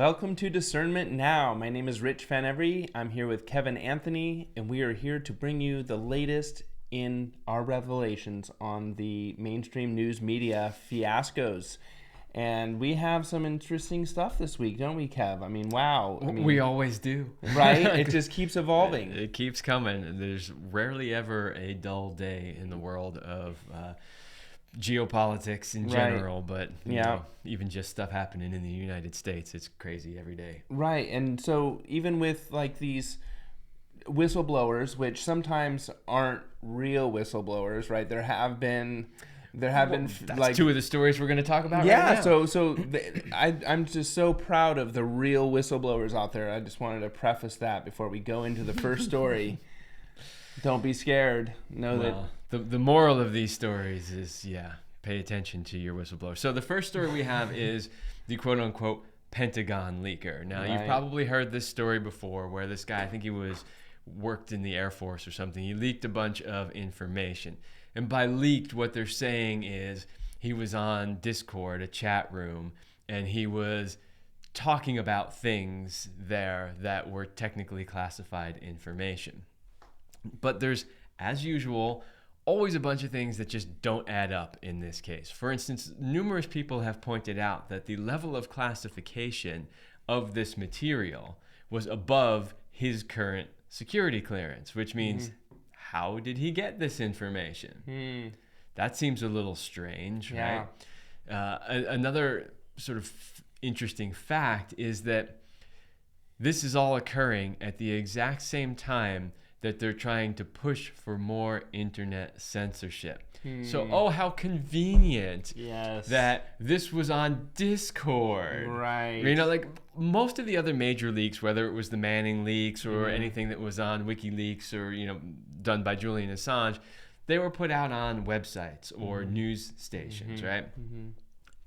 Welcome to Discernment Now. My name is Rich Fanevery. I'm here with Kevin Anthony, and we are here to bring you the latest in our revelations on the mainstream news media fiascos. And we have some interesting stuff this week, don't we, Kev? I mean, wow. We always do. Right? It just keeps evolving. It keeps coming. There's rarely ever a dull day in the world of geopolitics in general, but you know, even just stuff happening in the United States, it's crazy every day. Right. And so even with like these whistleblowers, which sometimes aren't real whistleblowers, right? There have been That's like two of the stories we're going to talk about right now. I'm just so proud of the real whistleblowers out there. I just wanted to preface that before we go into the first story. Don't be scared. The moral of these stories is, pay attention to your whistleblower. So the first story we have is the quote-unquote Pentagon leaker. Now, You've probably heard this story before where this guy, I think he worked in the Air Force or something. He leaked a bunch of information. And by leaked, what they're saying is he was on Discord, a chat room, and he was talking about things there that were technically classified information. But there's, as usual, always a bunch of things that just don't add up in this case. For instance, numerous people have pointed out that the level of classification of this material was above his current security clearance, which means how did he get this information? That seems a little strange, right? Another sort of interesting fact is that this is all occurring at the exact same time that they're trying to push for more internet censorship. So, how convenient that this was on Discord. Right. You know, like most of the other major leaks, whether it was the Manning leaks or anything that was on WikiLeaks or, done by Julian Assange, they were put out on websites or news stations, right?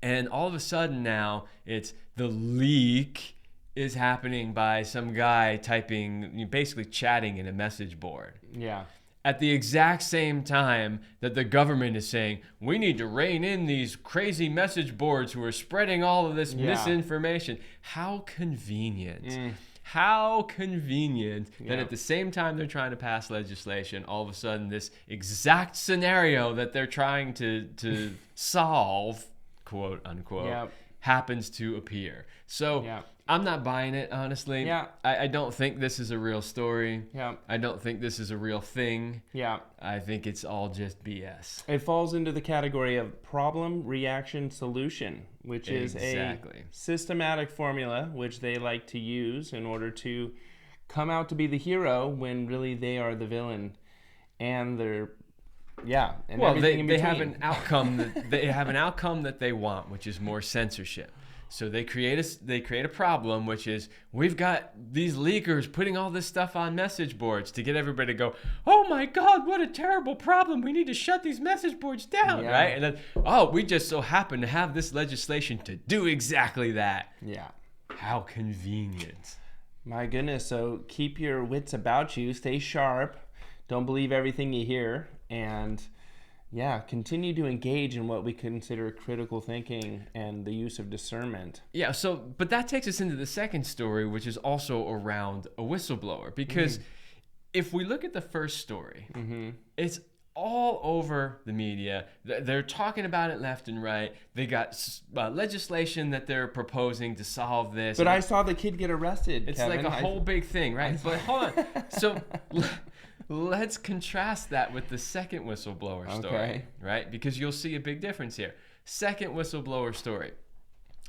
And all of a sudden now it's the leak is happening by some guy typing, basically chatting in a message board. Yeah. At the exact same time that the government is saying, we need to rein in these crazy message boards who are spreading all of this misinformation. How convenient. How convenient that at the same time they're trying to pass legislation, all of a sudden this exact scenario that they're trying to solve, quote unquote, happens to appear. So I'm not buying it, honestly. I don't think this is a real story. I don't think this is a real thing. I think it's all just BS. It falls into the category of problem, reaction, solution, which is a systematic formula which they like to use in order to come out to be the hero when really they are the villain. And they're and everything in between. They have an outcome that they want, which is more censorship. So they create a problem, which is we've got these leakers putting all this stuff on message boards to get everybody to go, oh my God, what a terrible problem. We need to shut these message boards down, right? And then, we just so happen to have this legislation to do exactly that. How convenient. My goodness. So keep your wits about you. Stay sharp. Don't believe everything you hear. And continue to engage in what we consider critical thinking and the use of discernment. But that takes us into the second story, which is also around a whistleblower. Because if we look at the first story, it's all over the media. They're talking about it left and right. They got legislation that they're proposing to solve this. But I saw the kid get arrested, It's Kevin. like a whole big thing, right? But hold on. So let's contrast that with the second whistleblower story, right? Because you'll see a big difference here. Second whistleblower story.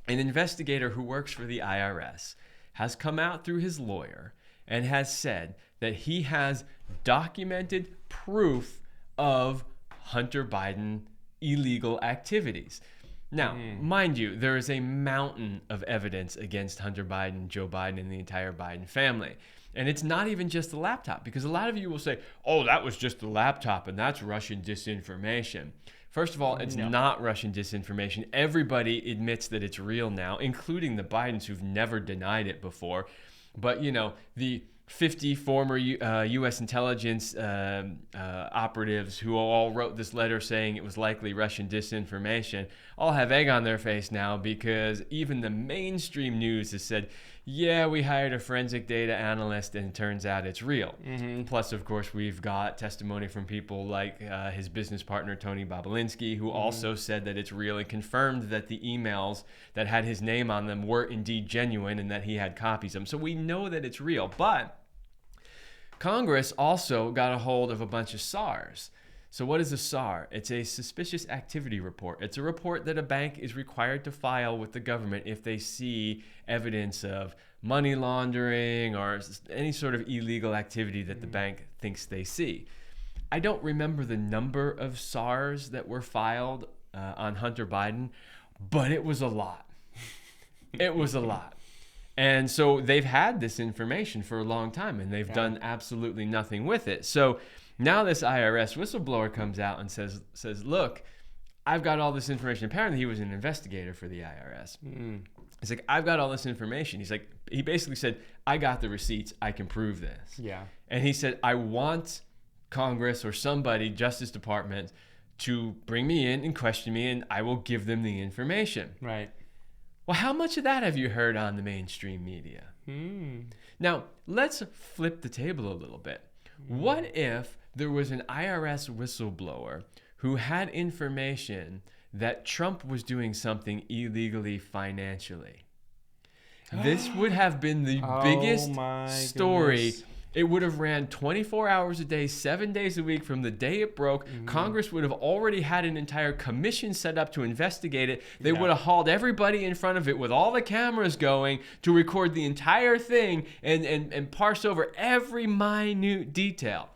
An investigator who works for the IRS has come out through his lawyer and has said that he has documented proof of Hunter Biden illegal activities. Now, mind you, there is a mountain of evidence against Hunter Biden, Joe Biden, and the entire Biden family. And it's not even just the laptop, because a lot of you will say, oh, that was just the laptop and that's Russian disinformation. First of all, it's not Russian disinformation. Everybody admits that it's real now, including the Bidens who've never denied it before. But, the 50 former U.S. intelligence operatives who all wrote this letter saying it was likely Russian disinformation all have egg on their face now, because even the mainstream news has said, yeah, we hired a forensic data analyst and it turns out it's real. Mm-hmm. Plus, of course, we've got testimony from people like his business partner, Tony Bobulinski, who also said that it's real and confirmed that the emails that had his name on them were indeed genuine and that he had copies of them. So we know that it's real. But Congress also got a hold of a bunch of SARs. So what is a SAR? It's a suspicious activity report. It's a report that a bank is required to file with the government if they see evidence of money laundering or any sort of illegal activity that the bank thinks they see. I don't remember the number of SARs that were filed on Hunter Biden, but it was a lot. It was a lot. And so they've had this information for a long time, and they've done absolutely nothing with it. So now this IRS whistleblower comes out and says, look, I've got all this information. Apparently he was an investigator for the IRS. He's like, I've got all this information. He's like, he basically said, I got the receipts. I can prove this. Yeah. And he said, I want Congress or somebody, Justice Department, to bring me in and question me, and I will give them the information. Right. Well, how much of that have you heard on the mainstream media? Now, let's flip the table a little bit. What if there was an IRS whistleblower who had information that Trump was doing something illegally financially? This would have been the biggest story. Goodness. It would have ran 24 hours a day, 7 days a week from the day it broke. Congress would have already had an entire commission set up to investigate it. They would have hauled everybody in front of it with all the cameras going to record the entire thing and parse over every minute detail.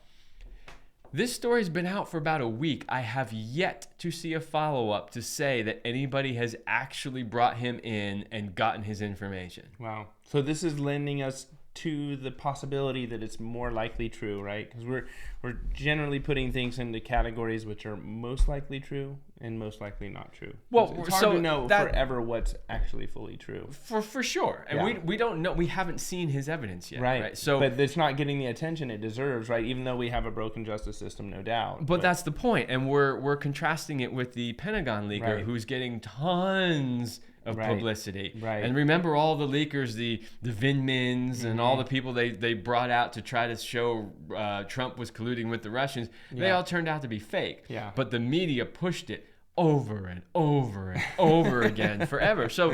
This story's been out for about a week. I have yet to see a follow-up to say that anybody has actually brought him in and gotten his information. Wow. So this is lending us to the possibility that it's more likely true, right? Because we're generally putting things into categories which are most likely true and most likely not true. Well, it's hard to know forever what's actually fully true. For sure. And we don't know. We haven't seen his evidence yet. Right. So, but it's not getting the attention it deserves, right? Even though we have a broken justice system, no doubt. But that's the point. And we're contrasting it with the Pentagon leaker who's getting tons of publicity. Right. And remember all the leakers, the Vindmans and all the people they brought out to try to show Trump was colluding with the Russians. They all turned out to be fake. Yeah. But the media pushed it over and over and over again forever. So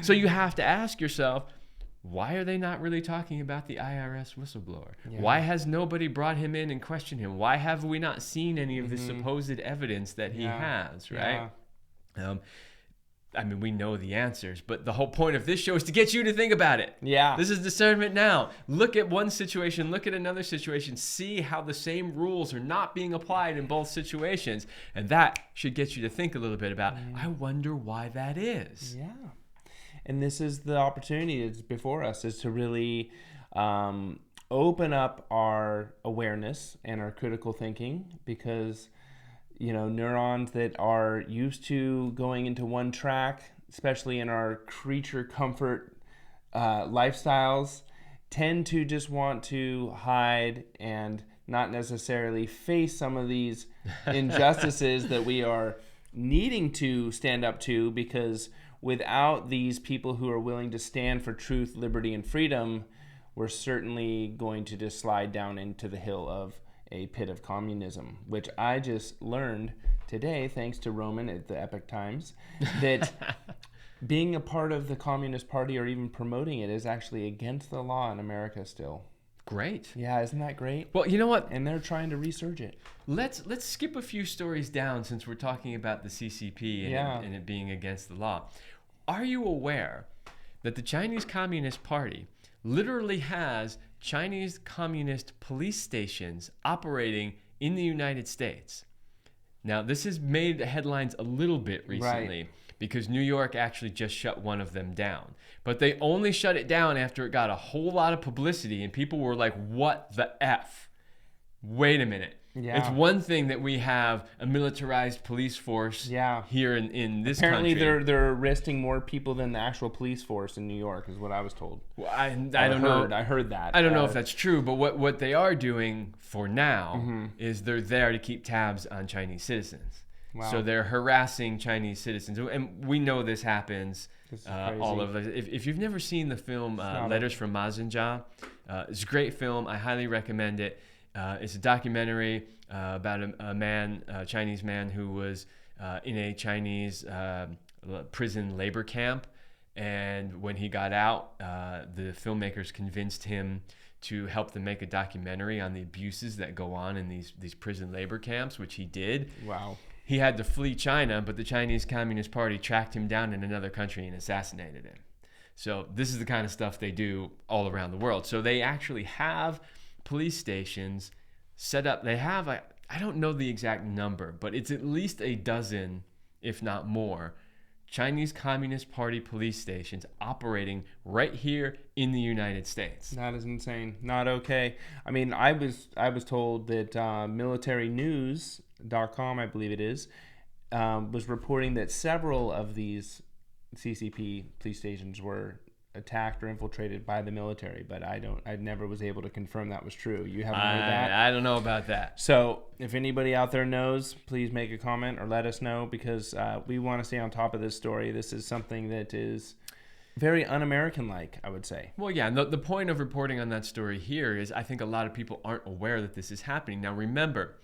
you have to ask yourself, why are they not really talking about the IRS whistleblower? Yeah. Why has nobody brought him in and questioned him? Why have we not seen any of the supposed evidence that he has, right? Yeah. I mean, we know the answers, but the whole point of this show is to get you to think about it. Yeah. This is discernment now. Look at one situation, look at another situation, see how the same rules are not being applied in both situations. And that should get you to think a little bit about, I wonder why that is. Yeah. And this is the opportunity that's before us, is to really open up our awareness and our critical thinking, because neurons that are used to going into one track, especially in our creature comfort lifestyles, tend to just want to hide and not necessarily face some of these injustices that we are needing to stand up to, because without these people who are willing to stand for truth, liberty, and freedom, we're certainly going to just slide down into the hill of a pit of communism, which I just learned today, thanks to Roman at the Epoch Times, that being a part of the Communist Party or even promoting it is actually against the law in America still. Great. Yeah, isn't that great? Well, you know what? And they're trying to resurge it. Let's skip a few stories down, since we're talking about the CCP and it being against the law. Are you aware that the Chinese Communist Party literally has Chinese communist police stations operating in the United States? Now, this has made headlines a little bit recently because New York actually just shut one of them down. But they only shut it down after it got a whole lot of publicity, and people were like, what the F? Wait a minute. Yeah. It's one thing that we have a militarized police force here in this Apparently country. they're arresting more people than the actual police force in New York, is what I was told. Well, I don't know. I heard that. I don't know if that's true, but what they are doing for now is they're there to keep tabs on Chinese citizens. Wow. So they're harassing Chinese citizens, and we know this happens all over. If you've never seen the film Letters from Mazinja, it's a great film. I highly recommend it. It's a documentary about a Chinese man who was in a Chinese prison labor camp, and when he got out, the filmmakers convinced him to help them make a documentary on the abuses that go on in these prison labor camps, which he did. Wow. He had to flee China, but the Chinese Communist Party tracked him down in another country and assassinated him. So this is the kind of stuff they do all around the world. So they actually have police stations set up. They have, I don't know the exact number, but it's at least a dozen, if not more, Chinese Communist Party police stations operating right here in the United States. That is insane. Not okay. I mean, I was told that militarynews.com, I believe it is, was reporting that several of these CCP police stations were attacked or infiltrated by the military, but I never was able to confirm that was true. You haven't heard that? I don't know about that. So if anybody out there knows, please make a comment or let us know, because we want to stay on top of this story. This is something that is very un-American-like, I would say. Well, yeah, the point of reporting on that story here is I think a lot of people aren't aware that this is happening. Now, remember,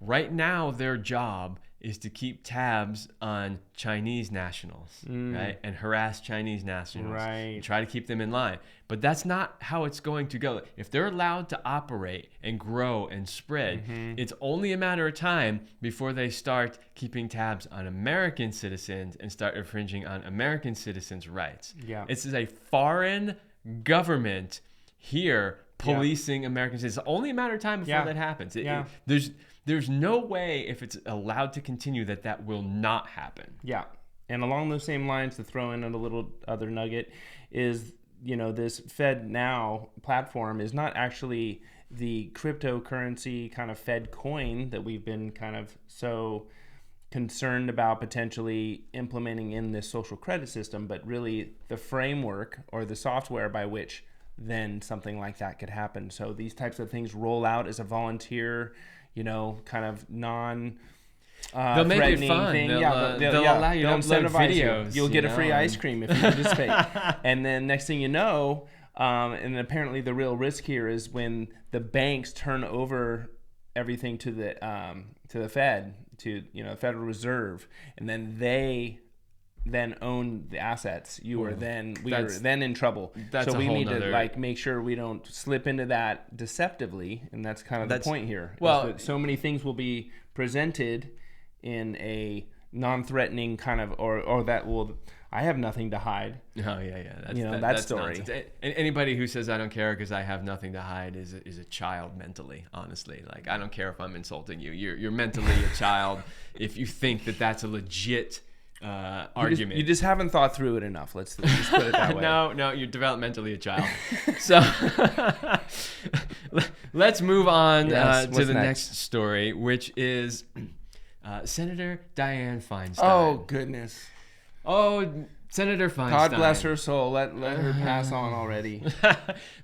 right now their job is to keep tabs on Chinese nationals, right? And harass Chinese nationals. Right. And try to keep them in line. But that's not how it's going to go. If they're allowed to operate and grow and spread, it's only a matter of time before they start keeping tabs on American citizens and start infringing on American citizens' rights. Yeah. This is a foreign government here policing American citizens. It's only a matter of time before that happens. There's no way, if it's allowed to continue, that will not happen. Yeah. And along those same lines, to throw in a little other nugget, is, this Fed Now platform is not actually the cryptocurrency kind of Fed coin that we've been kind of so concerned about potentially implementing in this social credit system, but really the framework or the software by which then something like that could happen. So these types of things roll out as a volunteer, kind of non they'll make it fun. Thing. They'll allow you to upload videos. You'll get a free ice cream if you participate. And then next thing you know, and apparently the real risk here is when the banks turn over everything to the Fed, to the Federal Reserve, and then they own the assets. We are then in trouble. So we need to make sure we don't slip into that deceptively, and that's kind of the point here. Well, so many things will be presented in a non-threatening kind of, or that will, I have nothing to hide. Oh yeah. That story. Nonsense. Anybody who says I don't care because I have nothing to hide is a child mentally. Honestly, like, I don't care if I'm insulting you. You're mentally a child if you think that that's a legit argument. You just haven't thought through it enough. Let's just put it that way. No, you're developmentally a child. So let's move on to the next story, which is Senator Dianne Feinstein. Oh, goodness. Oh, Senator Feinstein. God bless her soul. Let her pass on already.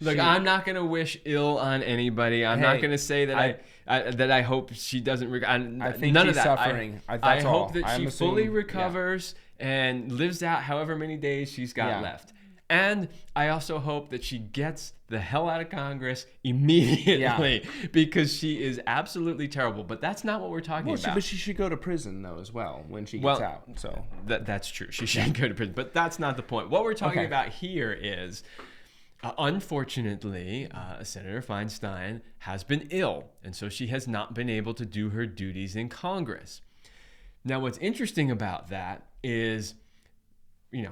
Look, I'm not going to wish ill on anybody. I'm not going to say that I hope she doesn't. I think none she's of that. Suffering. I hope that she fully recovers and lives out however many days she's got left. And I also hope that she gets the hell out of Congress immediately because she is absolutely terrible. But that's not what we're talking about. But she should go to prison, though, as well, when she gets out. So that's true. She should go to prison. But that's not the point. What we're talking about here is, unfortunately, Senator Feinstein has been ill. And so she has not been able to do her duties in Congress. Now, what's interesting about that is,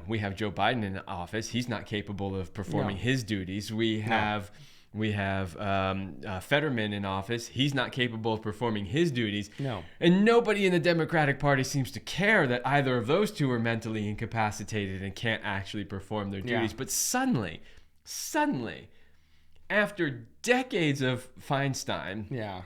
we have Joe Biden in office. He's not capable of performing his duties. We have Fetterman in office. He's not capable of performing his duties. No. And nobody in the Democratic Party seems to care that either of those two are mentally incapacitated and can't actually perform their duties. But suddenly, after decades of Feinstein,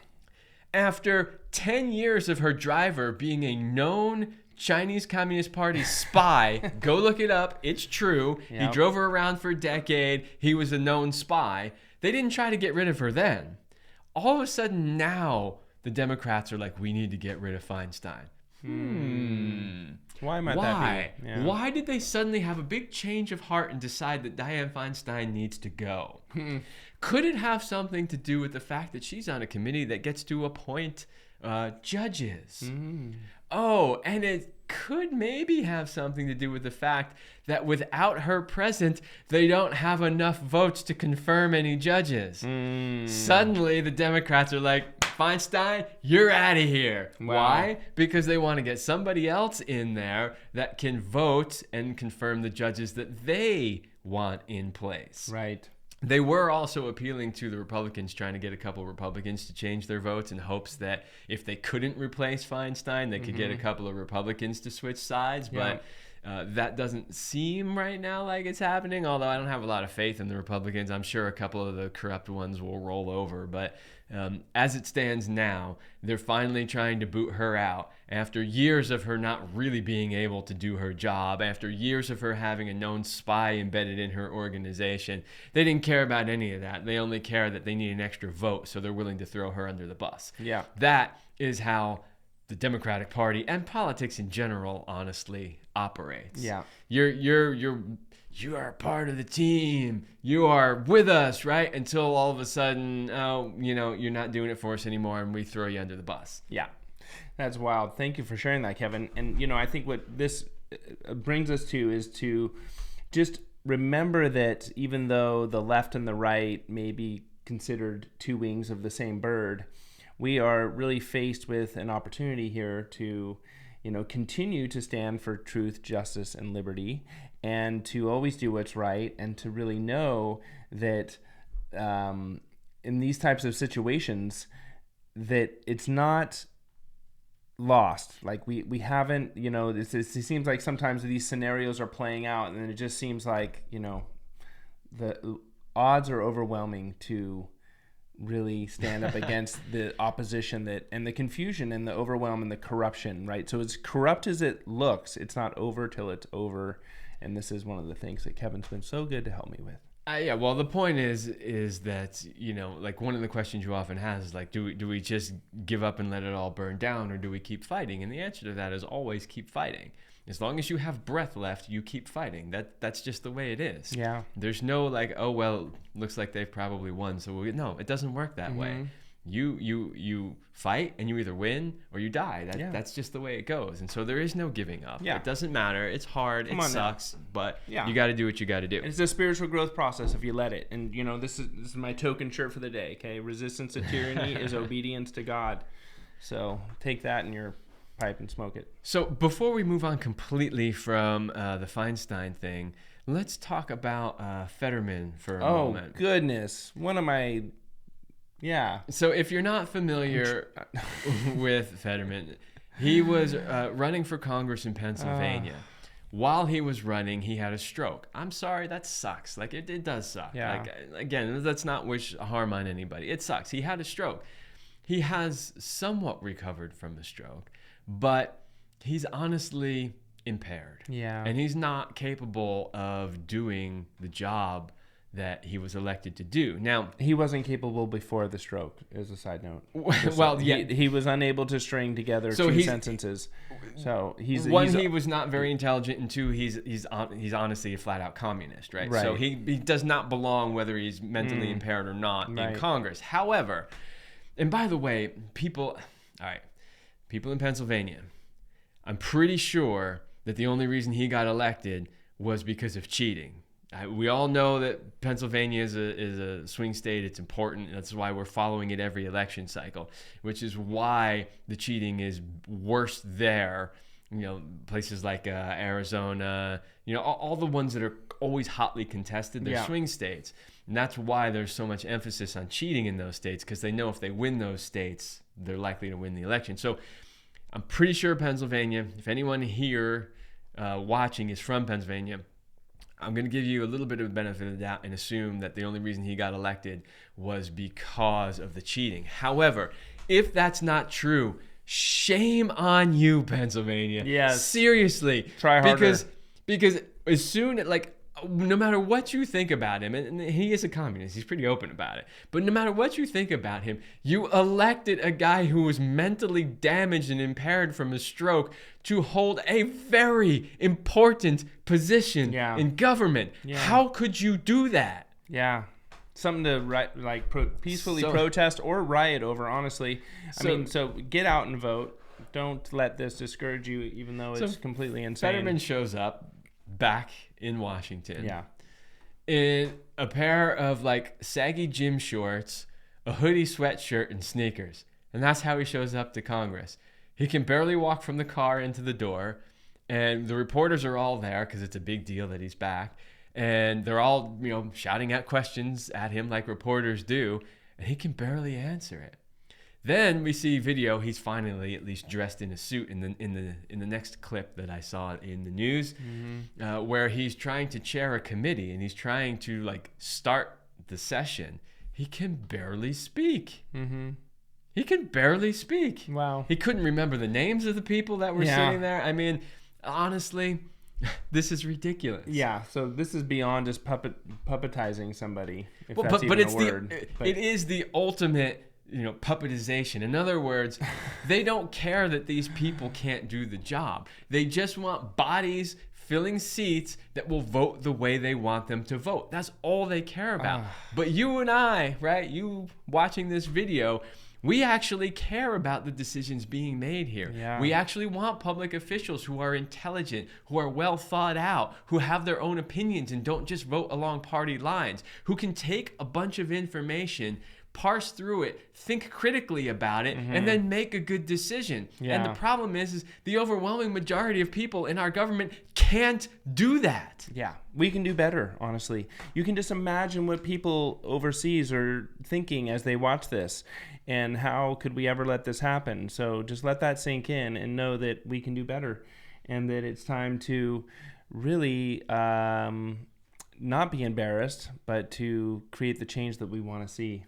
After 10 years of her driver being a known Chinese Communist Party spy, go look it up, it's true. Yep. He drove her around for a decade. He was a known spy. They didn't try to get rid of her then. All of a sudden now, the Democrats are like, we need to get rid of Feinstein. Why might that be? Yeah. Why did they suddenly have a big change of heart and decide that Dianne Feinstein needs to go? Could it have something to do with the fact that she's on a committee that gets to appoint judges? Oh, and it could maybe have something to do with the fact that without her present, they don't have enough votes to confirm any judges. Suddenly, the Democrats are like, Feinstein, you're out of here. Wow. Why? Because they want to get somebody else in there that can vote and confirm the judges that they want in place. Right. They were also appealing to the Republicans, trying to get a couple of Republicans to change their votes in hopes that if they couldn't replace Feinstein, they could get a couple of Republicans to switch sides. But that doesn't seem right now like it's happening, although I don't have a lot of faith in the Republicans. I'm sure a couple of the corrupt ones will roll over. But as it stands now, they're finally trying to boot her out after years of her not really being able to do her job, after years of her having a known spy embedded in her organization. They didn't care about any of that. They only care that they need an extra vote, so they're willing to throw her under the bus. Yeah. That is how the Democratic Party and politics in general, honestly, operates. Yeah. You are a part of the team. You are with us, right? Until all of a sudden, you're not doing it for us anymore, and we throw you under the bus. Yeah, that's wild. Thank you for sharing that, Kevin. And, I think what this brings us to is to just remember that even though the left and the right may be considered two wings of the same bird, we are really faced with an opportunity here to, continue to stand for truth, justice, and liberty, and to always do what's right, and to really know that in these types of situations, that it's not lost. Like we haven't, it seems like sometimes these scenarios are playing out, and it just seems like, the odds are overwhelming to really stand up against the opposition and the confusion and the overwhelm and the corruption, right? So as corrupt as it looks, it's not over till it's over. And this is one of the things that Kevin's been so good to help me with. Yeah, well, the point is that, like one of the questions you often have is like, do we just give up and let it all burn down, or do we keep fighting? And the answer to that is always keep fighting. As long as you have breath left, you keep fighting. That's just the way it is. Yeah. There's no like, oh, well, looks like they've probably won, so no, it doesn't work that way. You fight, and you either win or you die. That's just the way it goes. And so there is no giving up. Yeah. It doesn't matter. It's hard. It sucks, but you got to do what you got to do. It's a spiritual growth process if you let it. And this is my token shirt for the day. Okay, resistance to tyranny is obedience to God. So take that in your pipe and smoke it. So before we move on completely from the Feinstein thing, let's talk about Fetterman for a moment. Oh goodness, one of my. Yeah. So if you're not familiar with Fetterman, he was running for Congress in Pennsylvania. While he was running, he had a stroke. I'm sorry, that sucks. Like it does suck. Yeah. Like again, let's not wish harm on anybody. It sucks. He had a stroke. He has somewhat recovered from the stroke, but he's honestly impaired. Yeah. And he's not capable of doing the job that he was elected to do. Now, he wasn't capable before the stroke, as a side note. He was unable to string together two sentences. So he was not very intelligent, and two, he's honestly a flat out communist, right? So he does not belong, whether he's mentally impaired or not, in Congress. However, and by the way, people in Pennsylvania, I'm pretty sure that the only reason he got elected was because of cheating. We all know that Pennsylvania is a swing state. It's important. That's why we're following it every election cycle, which is why the cheating is worse there. Places like Arizona, all the ones that are always hotly contested, they're swing states. And that's why there's so much emphasis on cheating in those states, because they know if they win those states, they're likely to win the election. So I'm pretty sure Pennsylvania, if anyone here watching is from Pennsylvania, I'm going to give you a little bit of the benefit of the doubt and assume that the only reason he got elected was because of the cheating. However, If that's not true, shame on you, Pennsylvania. Yes. Seriously. Try harder. Because as soon, like, no matter what you think about him, and he is a communist, he's pretty open about it, but no matter what you think about him, you elected a guy who was mentally damaged and impaired from a stroke to hold a very important position in government. Yeah. How could you do that? Yeah. Something to peacefully protest or riot over, honestly. So get out and vote. Don't let this discourage you, even though it's completely insane. Fetterman shows up back in Washington. Yeah. In a pair of like saggy gym shorts, a hoodie sweatshirt, and sneakers. And that's how he shows up to Congress. He can barely walk from the car into the door. And the reporters are all there because it's a big deal that he's back. And they're all, shouting out questions at him like reporters do. And he can barely answer it. Then we see video. He's finally at least dressed in a suit in the next clip that I saw in the news, where he's trying to chair a committee and he's trying to start the session. He can barely speak. Mm-hmm. He can barely speak. Wow. He couldn't remember the names of the people that were sitting there. I mean, honestly, this is ridiculous. Yeah. So this is beyond just puppetizing somebody. It is the ultimate. Puppetization. In other words, they don't care that these people can't do the job. They just want bodies filling seats that will vote the way they want them to vote. That's all they care about. But you and I, right? You watching this video, we actually care about the decisions being made here. Yeah. We actually want public officials who are intelligent, who are well thought out, who have their own opinions and don't just vote along party lines, who can take a bunch of information, parse through it, think critically about it, and then make a good decision. Yeah. And the problem is the overwhelming majority of people in our government can't do that. Yeah, we can do better, honestly. You can just imagine what people overseas are thinking as they watch this, and how could we ever let this happen? So just let that sink in and know that we can do better, and that it's time to really not be embarrassed, but to create the change that we want to see.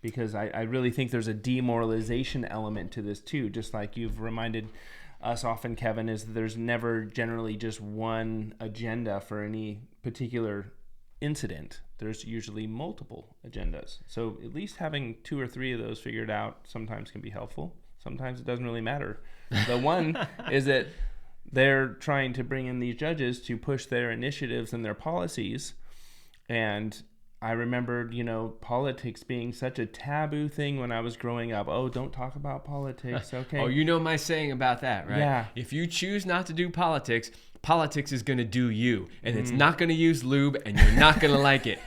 Because I really think there's a demoralization element to this too, just like you've reminded us often, Kevin, is that there's never generally just one agenda for any particular incident. There's usually multiple agendas. So at least having 2 or 3 of those figured out sometimes can be helpful. Sometimes it doesn't really matter. The one is that they're trying to bring in these judges to push their initiatives and their policies. And I remembered, politics being such a taboo thing when I was growing up. Oh, don't talk about politics. Okay. Oh, you know my saying about that, right? Yeah. If you choose not to do politics, politics is going to do you. And it's not going to use lube, and you're not going to like it.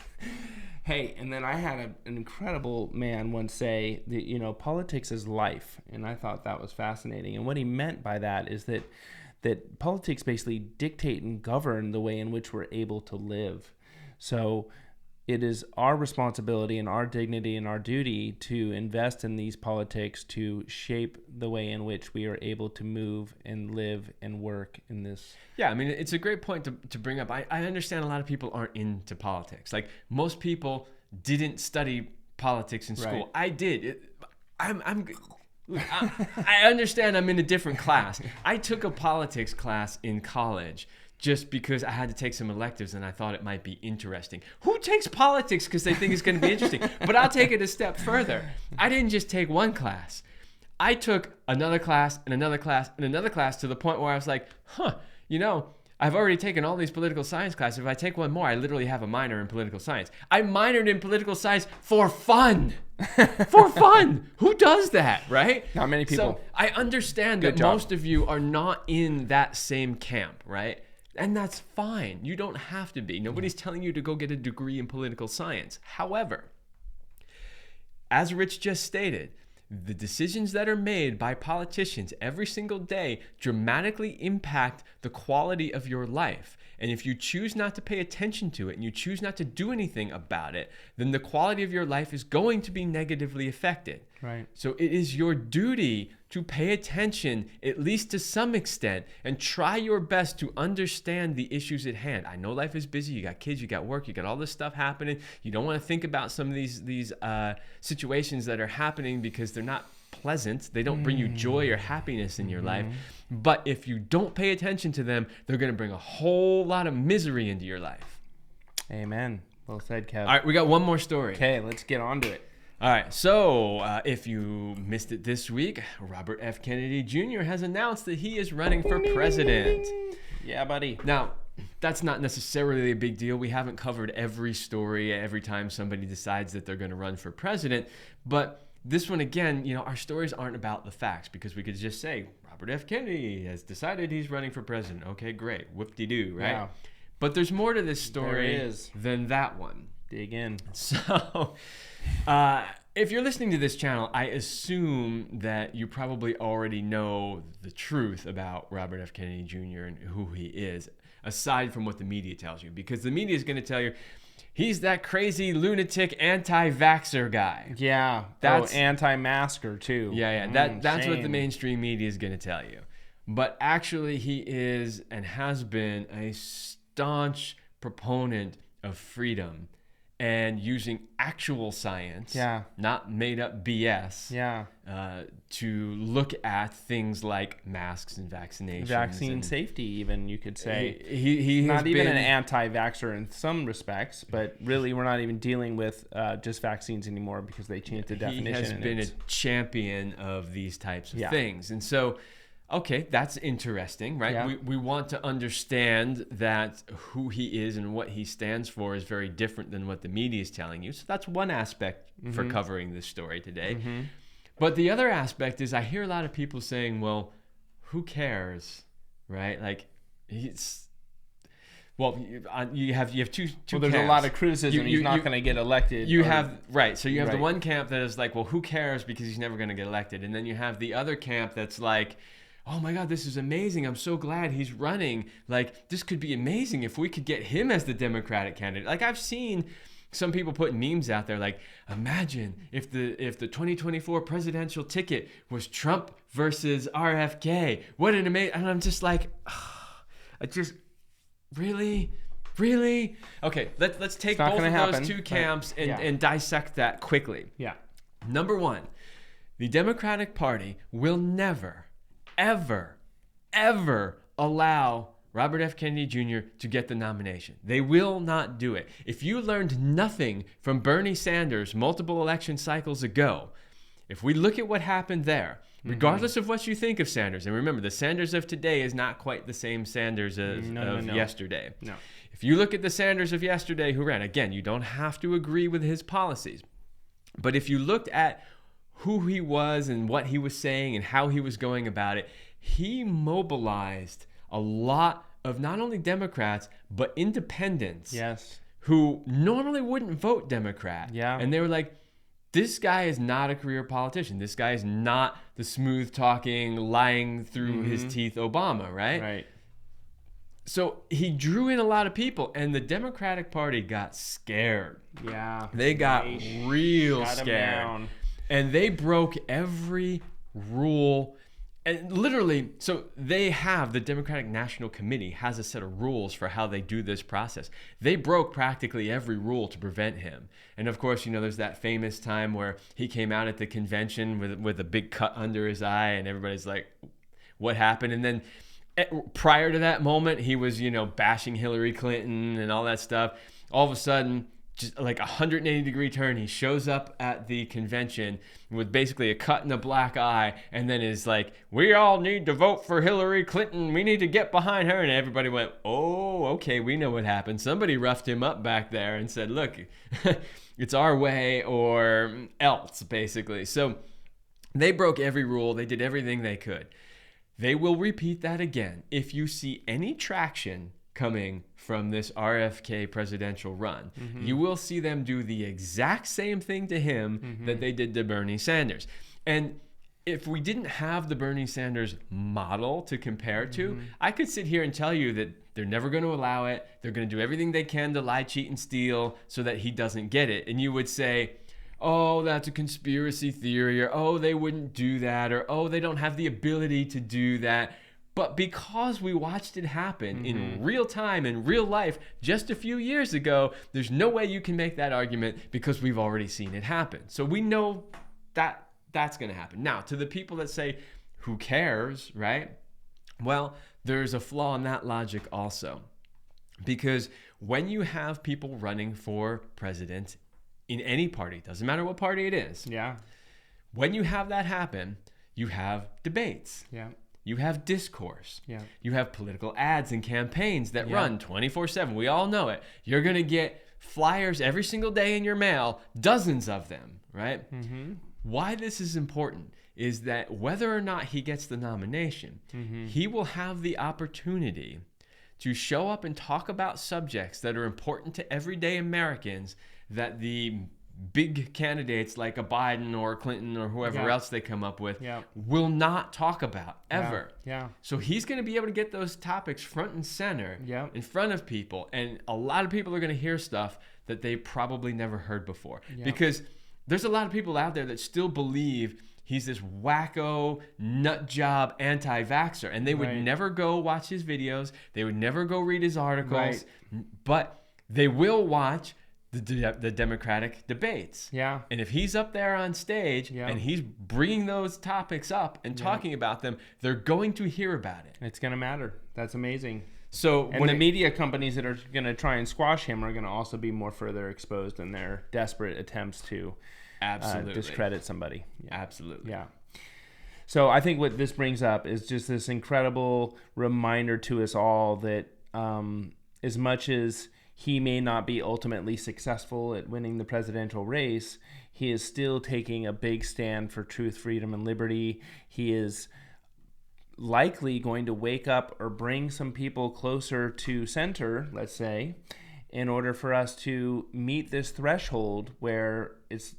Hey, and then I had an incredible man once say that, politics is life. And I thought that was fascinating. And what he meant by that is that politics basically dictate and govern the way in which we're able to live. So it is our responsibility and our dignity and our duty to invest in these politics to shape the way in which we are able to move and live and work in this. Yeah, I mean, it's a great point to bring up. I understand a lot of people aren't into politics. Like, most people didn't study politics in school. Right. I did. I understand I'm in a different class. I took a politics class in college just because I had to take some electives and I thought it might be interesting. Who takes politics because they think it's going to be interesting? But I'll take it a step further. I didn't just take one class. I took another class and another class and another class to the point where I was like, I've already taken all these political science classes. If I take one more, I literally have a minor in political science. I minored in political science for fun. For fun. Who does that, right? Not many people. So I understand that most of you are not in that same camp, right? And that's fine. You don't have to be. Nobody's telling you to go get a degree in political science. However, as Rich just stated, the decisions that are made by politicians every single day dramatically impact the quality of your life. And if you choose not to pay attention to it and you choose not to do anything about it, then the quality of your life is going to be negatively affected. Right. So it is your duty to pay attention, at least to some extent, and try your best to understand the issues at hand. I know life is busy. You got kids, you got work, you got all this stuff happening. You don't want to think about some of these situations that are happening because they're not pleasant. They don't bring you joy or happiness in your life. But if you don't pay attention to them, they're going to bring a whole lot of misery into your life. Amen. Well said, Kev. All right, we got one more story. Okay, let's get on to it. All right, so if you missed it this week, Robert F. Kennedy Jr. has announced that he is running for president. Yeah, buddy. Now, that's not necessarily a big deal. We haven't covered every story every time somebody decides that they're going to run for president. But this one, again, our stories aren't about the facts, because we could just say, Robert F. Kennedy has decided he's running for president. Okay, great. Whoop-de-doo, right? Yeah. But there's more to this story than that one. Dig in. So, if you're listening to this channel, I assume that you probably already know the truth about Robert F. Kennedy Jr. and who he is, aside from what the media tells you. Because the media is going to tell you, he's that crazy lunatic anti-vaxxer guy. Yeah. That's anti-masker too. Yeah. That's what the mainstream media is going to tell you. But actually, he is and has been a staunch proponent of freedom and using actual science, not made up BS, to look at things like masks and vaccinations. Vaccine safety, even, you could say. He's not even an anti-vaxxer in some respects, but really we're not even dealing with just vaccines anymore, because they changed the definition. He has been a champion of these types of things. And so, okay, that's interesting, right? Yeah. We want to understand that who he is and what he stands for is very different than what the media is telling you. So that's one aspect for covering this story today. But the other aspect is, I hear a lot of people saying, well, who cares, right? Like, you have two well, there's camps. a lot of criticism. He's not going to get elected. So you have the one camp that is like, well, who cares, because he's never going to get elected. And then you have the other camp that's like, oh my God, this is amazing. I'm so glad he's running. Like, this could be amazing if we could get him as the Democratic candidate. Like, I've seen some people put memes out there like, imagine if the 2024 presidential ticket was Trump versus RFK. What an amazing... And I'm just like, really? Okay, let's take both of those two camps and dissect that quickly. Yeah. Number one, the Democratic Party will never, ever allow Robert F. Kennedy Jr. to get the nomination. They will not do it. If you learned nothing from Bernie Sanders multiple election cycles ago, if we look at what happened there, regardless of what you think of Sanders, and remember, the Sanders of today is not quite the same Sanders of yesterday. No. If you look at the Sanders of yesterday who ran, again, you don't have to agree with his policies, but if you looked at who he was and what he was saying and how he was going about it, he mobilized a lot of not only Democrats, but independents who normally wouldn't vote Democrat. Yeah. And they were like, this guy is not a career politician. This guy is not the smooth-talking, lying through his teeth Obama, right? Right. So he drew in a lot of people, and the Democratic Party got scared. Yeah. They got real scared. And they broke every rule. And literally, so they have, the Democratic National Committee has a set of rules for how they do this process. They broke practically every rule to prevent him. And of course, there's that famous time where he came out at the convention with a big cut under his eye, and everybody's like, what happened? And then prior to that moment, he was, bashing Hillary Clinton and all that stuff. All of a sudden, just like a 180-degree turn, he shows up at the convention with basically a cut in the black eye, and then is like, we all need to vote for Hillary Clinton. We need to get behind her. And everybody went, oh, okay, we know what happened. Somebody roughed him up back there and said, look, it's our way or else, basically. So they broke every rule. They did everything they could. They will repeat that again. If you see any traction coming from this RFK presidential run, you will see them do the exact same thing to him that they did to Bernie Sanders. And if we didn't have the Bernie Sanders model to compare to, I could sit here and tell you that they're never going to allow it. They're going to do everything they can to lie, cheat, and steal so that he doesn't get it. And you would say, oh, that's a conspiracy theory, or oh, they wouldn't do that, or oh, they don't have the ability to do that. But because we watched it happen in real time, in real life, just a few years ago, there's no way you can make that argument because we've already seen it happen. So we know that That's going to happen. Now, to the people that say, who cares, right? Well, there's a flaw in that logic also. Because when you have people running for president in any party, doesn't matter what party it is. Yeah. When you have that happen, you have debates. Yeah. You have discourse. Yeah. You have political ads and campaigns that run 24/7. We all know it. You're going to get flyers every single day in your mail, dozens of them, right? Mm-hmm. Why this is important is that whether or not he gets the nomination, he will have the opportunity to show up and talk about subjects that are important to everyday Americans that the big candidates like a Biden or Clinton or whoever else they come up with will not talk about ever. Yeah. So he's going to be able to get those topics front and center in front of people. And a lot of people are going to hear stuff that they probably never heard before. Because there's a lot of people out there that still believe he's this wacko, nut job, anti-vaxxer. And they would never go watch his videos. They would never go read his articles. But they will watch the Democratic debates. Yeah. And if he's up there on stage and he's bringing those topics up and talking about them, they're going to hear about it. It's going to matter. That's amazing. So and the media companies that are going to try and squash him are going to also be more further exposed in their desperate attempts to discredit somebody. Absolutely. Yeah. So I think what this brings up is just this incredible reminder to us all that as much as he may not be ultimately successful at winning the presidential race, he is still taking a big stand for truth, freedom, and liberty. He is likely going to wake up or bring some people closer to center, let's say, in order for us to meet this threshold where it's,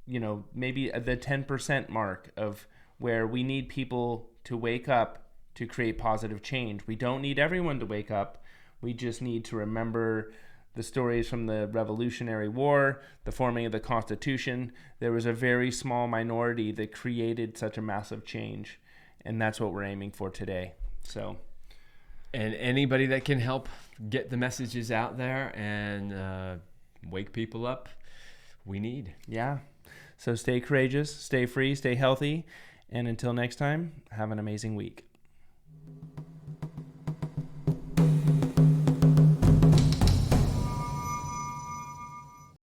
maybe the 10% mark of where we need people to wake up to create positive change. We don't need everyone to wake up. We just need to remember the stories from the Revolutionary War, the forming of the Constitution. There was a very small minority that created such a massive change, and that's what we're aiming for today. So, and anybody that can help get the messages out there and wake people up, we need. Yeah. So stay courageous, stay free, stay healthy, and until next time, have an amazing week.